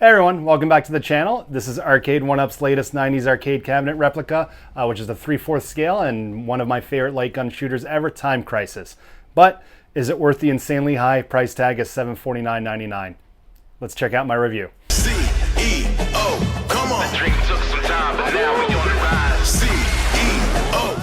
Hey everyone, welcome back to the channel. This is Arcade1Up's latest 90s arcade cabinet replica, which is a 3/4 scale and one of my favorite light gun shooters ever, Time Crisis. But is it worth the insanely high price tag of $749.99? Let's check out my review. Come on. The dream took some time, but now we on the rise. CEO.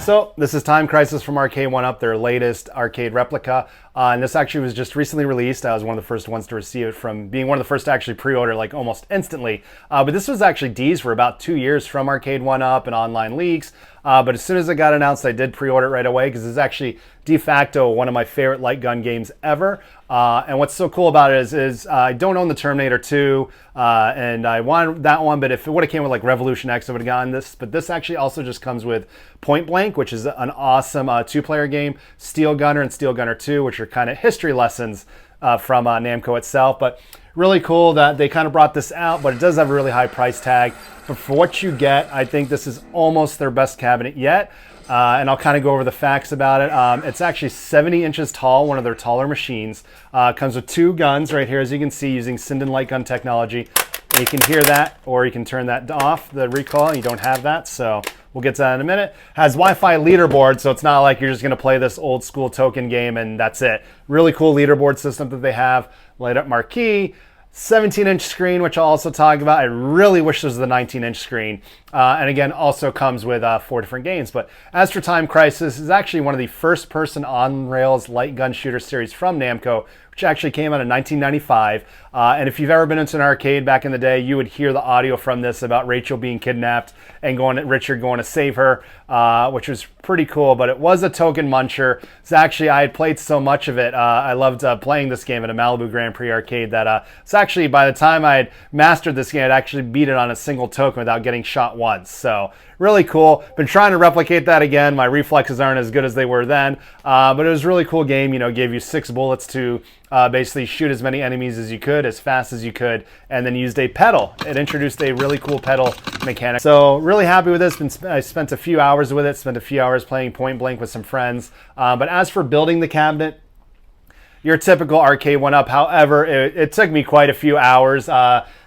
So this is Time Crisis from Arcade1Up, their latest arcade replica. And this actually was just recently released. I was one of the first ones to receive it, from being one of the first to actually pre-order like almost instantly. But this was actually D's for about 2 years from Arcade1Up and online leaks. But as soon as it got announced, I did pre-order it right away because it's actually de facto one of my favorite light gun games ever. And what's so cool about it is I don't own the Terminator 2, and I wanted that one, but if it would have came with like Revolution X, I would have gotten this. But this actually also just comes with Point Blank, which is an awesome two-player game, Steel Gunner and Steel Gunner 2, which are kind of history lessons from Namco itself. But really cool that they kind of brought this out, but it does have a really high price tag. But for what you get, I think this is almost their best cabinet yet. And I'll kind of go over the facts about it. It's actually 70 inches tall, one of their taller machines. Comes with 2 guns right here, as you can see, using Sinden light gun technology. And you can hear that, or you can turn that off, the recoil. You don't have that, so we'll get to that in a minute. Has Wi-Fi leaderboard, so it's not like you're just going to play this old school token game and that's it. Really cool leaderboard system that they have. Light up marquee. 17-inch screen, which I'll also talk about. I really wish this was the 19-inch screen. And again, also comes with 4 different games. But as for Time Crisis, is actually one of the first-person on-rails light gun shooter series from Namco, which actually came out in 1995. And if you've ever been into an arcade back in the day, you would hear the audio from this about Rachel being kidnapped and Richard going to save her, which was pretty cool. But it was a token muncher. It's actually, I had played so much of it. I loved playing this game at a Malibu Grand Prix arcade that it's actually, by the time I had mastered this game, I'd actually beat it on a single token without getting shot once. So really cool. Been trying to replicate that again. My reflexes aren't as good as they were then, but it was a really cool game. You know, gave you 6 bullets to basically shoot as many enemies as you could, as fast as you could, and then used a pedal. It introduced a really cool pedal mechanic. So really happy with this. I spent a few hours with it, spent a few hours playing Point Blank with some friends. But as for building the cabinet, your typical Arcade1Up. However, it took me quite a few hours.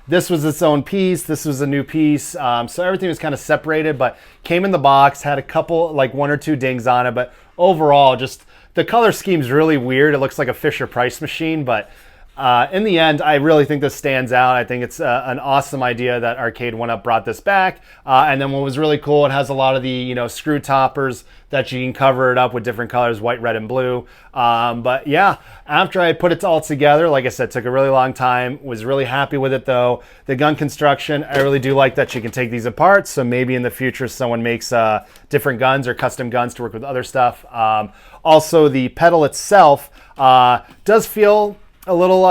This was its own piece. This was a new piece. So everything was kind of separated, but came in the box, had a couple, like 1 or 2 dings on it. But overall, just the color scheme's really weird. It looks like a Fisher-Price machine, but in the end, I really think this stands out. I think it's an awesome idea that Arcade1Up brought this back. And then what was really cool, it has a lot of the screw toppers that you can cover it up with different colors, white, red, and blue. But yeah, after I put it all together, like I said, took a really long time. Was really happy with it though. The gun construction, I really do like that you can take these apart. So maybe in the future, someone makes different guns or custom guns to work with other stuff. Also, the pedal itself does feel a little,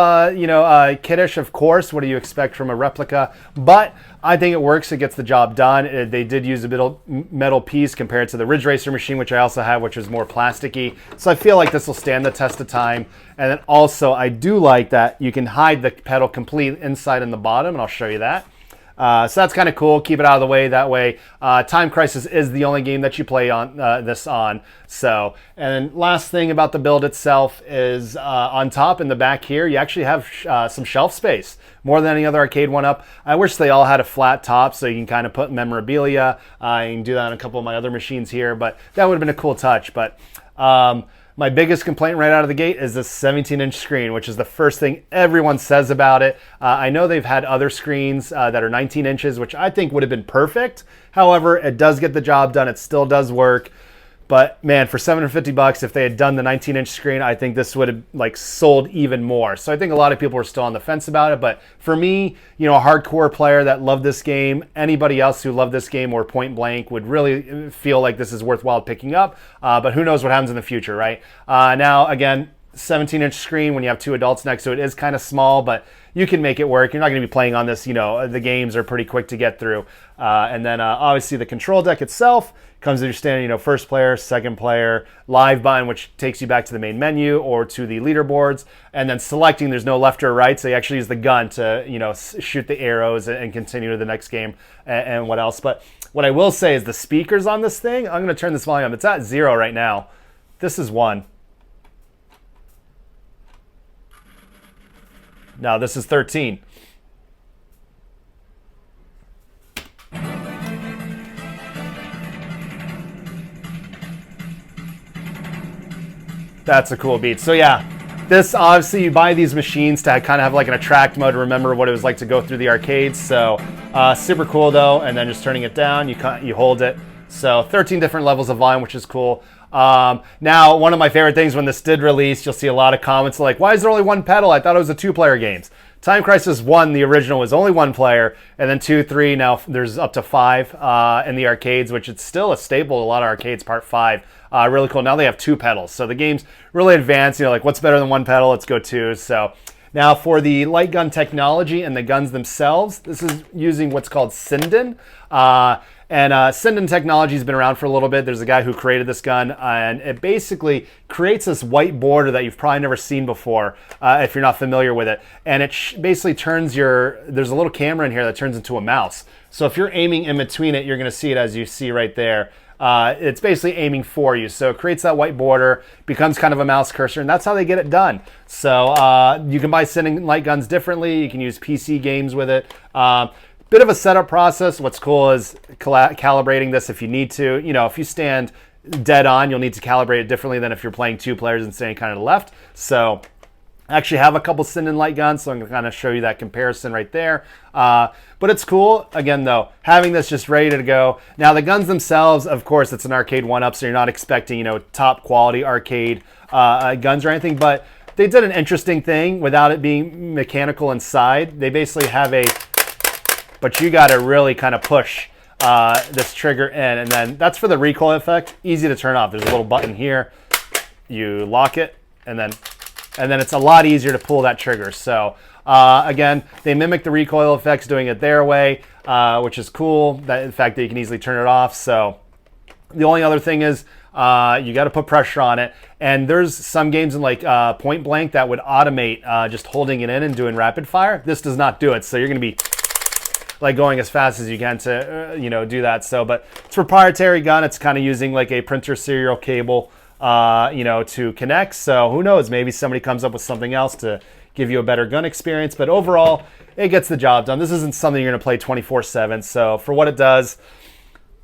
kiddish, of course. What do you expect from a replica? But I think it works. It gets the job done. They did use a metal piece compared to the Ridge Racer machine, which I also have, which is more plasticky. So I feel like this will stand the test of time. And then also, I do like that you can hide the pedal completely inside and the bottom, and I'll show you that. So that's kind of cool. Keep it out of the way. That way, Time Crisis is the only game that you play on this on. So, and then last thing about the build itself is on top in the back here, you actually have some shelf space. More than any other Arcade1Up. I wish they all had a flat top so you can kind of put memorabilia. You can do that on a couple of my other machines here, but that would have been a cool touch. But my biggest complaint right out of the gate is this 17-inch screen, which is the first thing everyone says about it. I know they've had other screens that are 19 inches, which I think would have been perfect. However, it does get the job done. It still does work. But man, for $750, if they had done the 19-inch screen, I think this would have sold even more. So I think a lot of people are still on the fence about it. But for me, a hardcore player that loved this game, anybody else who loved this game or Point Blank would really feel like this is worthwhile picking up. But who knows what happens in the future, right? Now, again, 17-inch screen when you have 2 adults next to it is kind of small, but you can make it work. You're not going to be playing on this. The games are pretty quick to get through. And then obviously the control deck itself comes with your standard, first player, second player, live button, which takes you back to the main menu or to the leaderboards. And then selecting, there's no left or right, so you actually use the gun to, shoot the arrows and continue to the next game and what else. But what I will say is the speakers on this thing, I'm going to turn this volume up. It's at 0 right now. This is 1. Now this is 13. That's a cool beat. So yeah, this obviously you buy these machines to kind of have like an attract mode to remember what it was like to go through the arcades. So super cool though. And then just turning it down, you hold it. So 13 different levels of volume, which is cool. Now, one of my favorite things when this did release, you'll see a lot of comments like, why is there only one pedal? I thought it was a 2-player game. Time Crisis 1, the original, was only 1 player, and then 2, 3, now there's up to 5 in the arcades, which it's still a staple in a lot of arcades, part 5. Really cool. Now they have 2 pedals, so the game's really advanced. You know, like, what's better than 1 pedal? Let's go 2. So now for the light gun technology and the guns themselves, this is using what's called Sinden. And Sinden technology has been around for a little bit. There's a guy who created this gun, and it basically creates this white border that you've probably never seen before if you're not familiar with it. And it basically turns there's a little camera in here that turns into a mouse. So if you're aiming in between it, you're going to see it as you see right there. It's basically aiming for you. So it creates that white border, becomes kind of a mouse cursor, and that's how they get it done. So you can buy Sinden light guns differently. You can use PC games with it. Bit of a setup process. What's cool is calibrating this if you need to. You know, if you stand dead on, you'll need to calibrate it differently than if you're playing 2 players and standing kind of to the left. So I actually have a couple Sinden light guns, so I'm going to kind of show you that comparison right there. But it's cool. Again, though, having this just ready to go. Now, the guns themselves, of course, it's an arcade 1-up, so you're not expecting, you know, top quality arcade guns or anything. But they did an interesting thing without it being mechanical inside. They basically have but you got to really kind of push this trigger in, and then that's for the recoil effect. Easy to turn off. There's a little button here. You lock it, and then it's a lot easier to pull that trigger. So again, they mimic the recoil effects, doing it their way, which is cool. The fact that you can easily turn it off. So the only other thing is you got to put pressure on it. And there's some games in like Point Blank that would automate just holding it in and doing rapid fire. This does not do it. So you're going to be like going as fast as you can to, do that. So, but it's a proprietary gun. It's kind of using like a printer serial cable, to connect. So who knows, maybe somebody comes up with something else to give you a better gun experience. But overall, it gets the job done. This isn't something you're going to play 24/7. So for what it does,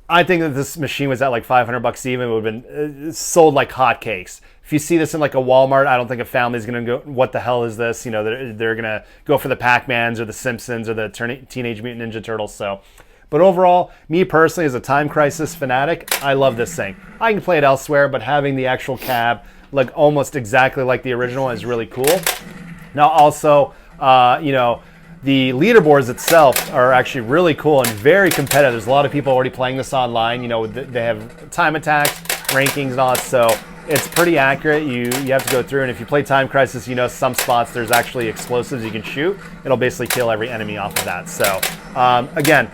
I think that this machine was at like $500 even. It would have been sold like hotcakes. If you see this in like a Walmart, I don't think a family's going to go, what the hell is this? You know, they're going to go for the Pac-Mans or the Simpsons or the Teenage Mutant Ninja Turtles. So, but overall, me personally as a Time Crisis fanatic, I love this thing. I can play it elsewhere, but having the actual cab look almost exactly like the original is really cool. Now also, the leaderboards itself are actually really cool and very competitive. There's a lot of people already playing this online. You know, they have time attacks, rankings and all that. So it's pretty accurate. You have to go through, and if you play Time Crisis, you know some spots there's actually explosives you can shoot. It'll basically kill every enemy off of that. So again,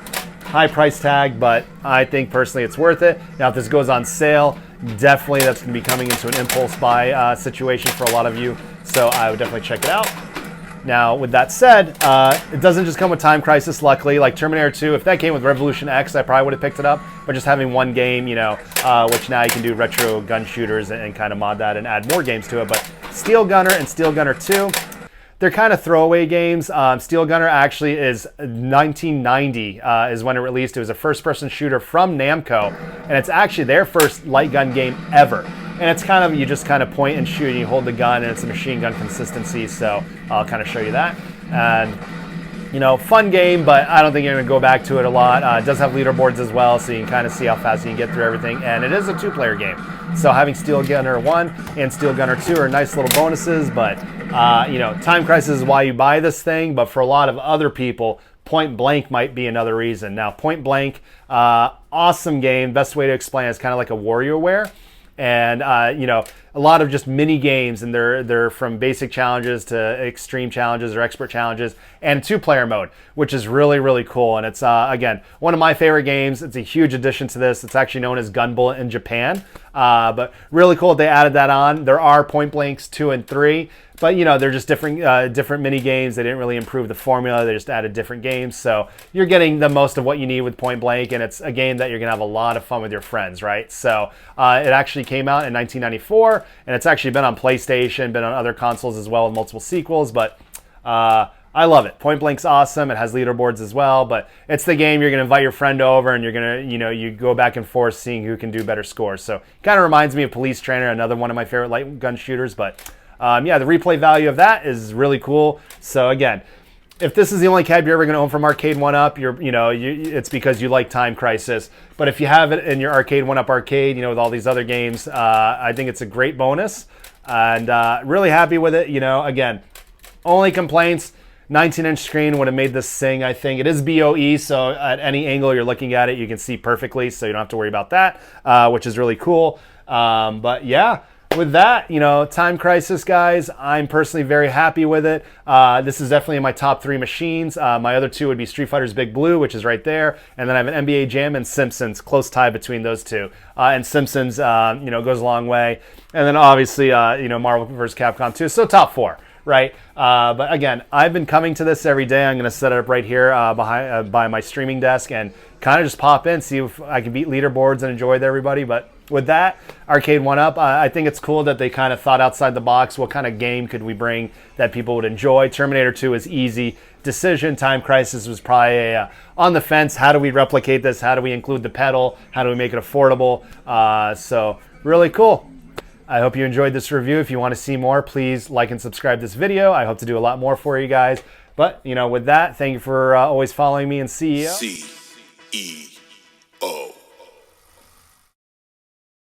high price tag, but I think personally it's worth it. Now if this goes on sale, definitely that's going to be coming into an impulse buy situation for a lot of you. So I would definitely check it out. Now, with that said, it doesn't just come with Time Crisis, luckily. Like Terminator 2, if that came with Revolution X, I probably would have picked it up. But just having one game, which now you can do retro gun shooters and kind of mod that and add more games to it. But Steel Gunner and Steel Gunner 2, they're kind of throwaway games. Steel Gunner actually is 1990 is when it released. It was a first-person shooter from Namco, and it's actually their first light gun game ever. And it's kind of, you just kind of point and shoot, and you hold the gun, and it's a machine gun consistency, so I'll kind of show you that. And, fun game, but I don't think you're going to go back to it a lot. It does have leaderboards as well, so you can kind of see how fast you can get through everything. And it is a 2-player game. So having Steel Gunner 1 and Steel Gunner 2 are nice little bonuses, but, Time Crisis is why you buy this thing, but for a lot of other people, Point Blank might be another reason. Now, Point Blank, awesome game. Best way to explain it is kind of like a WarioWare. And a lot of just mini games, and they're from basic challenges to extreme challenges or expert challenges, and 2-player mode, which is really, really cool. And it's again one of my favorite games. It's a huge addition to this. It's actually known as Gun Bullet in Japan, but really cool that they added that on. There are Point Blanks 2 and 3, but they're just different mini games. They didn't really improve the formula. They just added different games, so you're getting the most of what you need with Point Blank, and it's a game that you're gonna have a lot of fun with your friends, right? So it actually came out in 1994, and it's actually been on PlayStation, been on other consoles as well with multiple sequels. But I love it. Point Blank's awesome. It has leaderboards as well, but it's the game you're going to invite your friend over and you're going to, you go back and forth seeing who can do better scores. So it kind of reminds me of Police Trainer, another one of my favorite light gun shooters. But yeah, the replay value of that is really cool. So again, if this is the only cab you're ever going to own from Arcade 1-Up, it's because you like Time Crisis. But if you have it in your Arcade 1-Up arcade, with all these other games, I think it's a great bonus. And really happy with it. Again, only complaints. 19-inch screen would have made this sing, I think. It is BOE, so at any angle you're looking at it, you can see perfectly, so you don't have to worry about that, which is really cool. But yeah, with that, Time Crisis, guys, I'm personally very happy with it. This is definitely in my top 3 machines. My other 2 would be Street Fighter's Big Blue, which is right there, and then I have an NBA Jam and Simpsons, close tie between those 2. And Simpsons, goes a long way. And then obviously, Marvel vs. Capcom 2, so top 4. Right, but again, I've been coming to this every day. I'm going to set it up right here by my streaming desk and kind of just pop in, see if I can beat leaderboards and enjoy with everybody. But with that, Arcade 1-Up, I think it's cool that they kind of thought outside the box. What kind of game could we bring that people would enjoy? Terminator 2 is easy decision. Time Crisis was probably on the fence. How do we replicate this? How do we include the pedal? How do we make it affordable? So really cool. I hope you enjoyed this review. If you want to see more, please like and subscribe this video. I hope to do a lot more for you guys. But, with that, thank you for always following me, and see you. CE.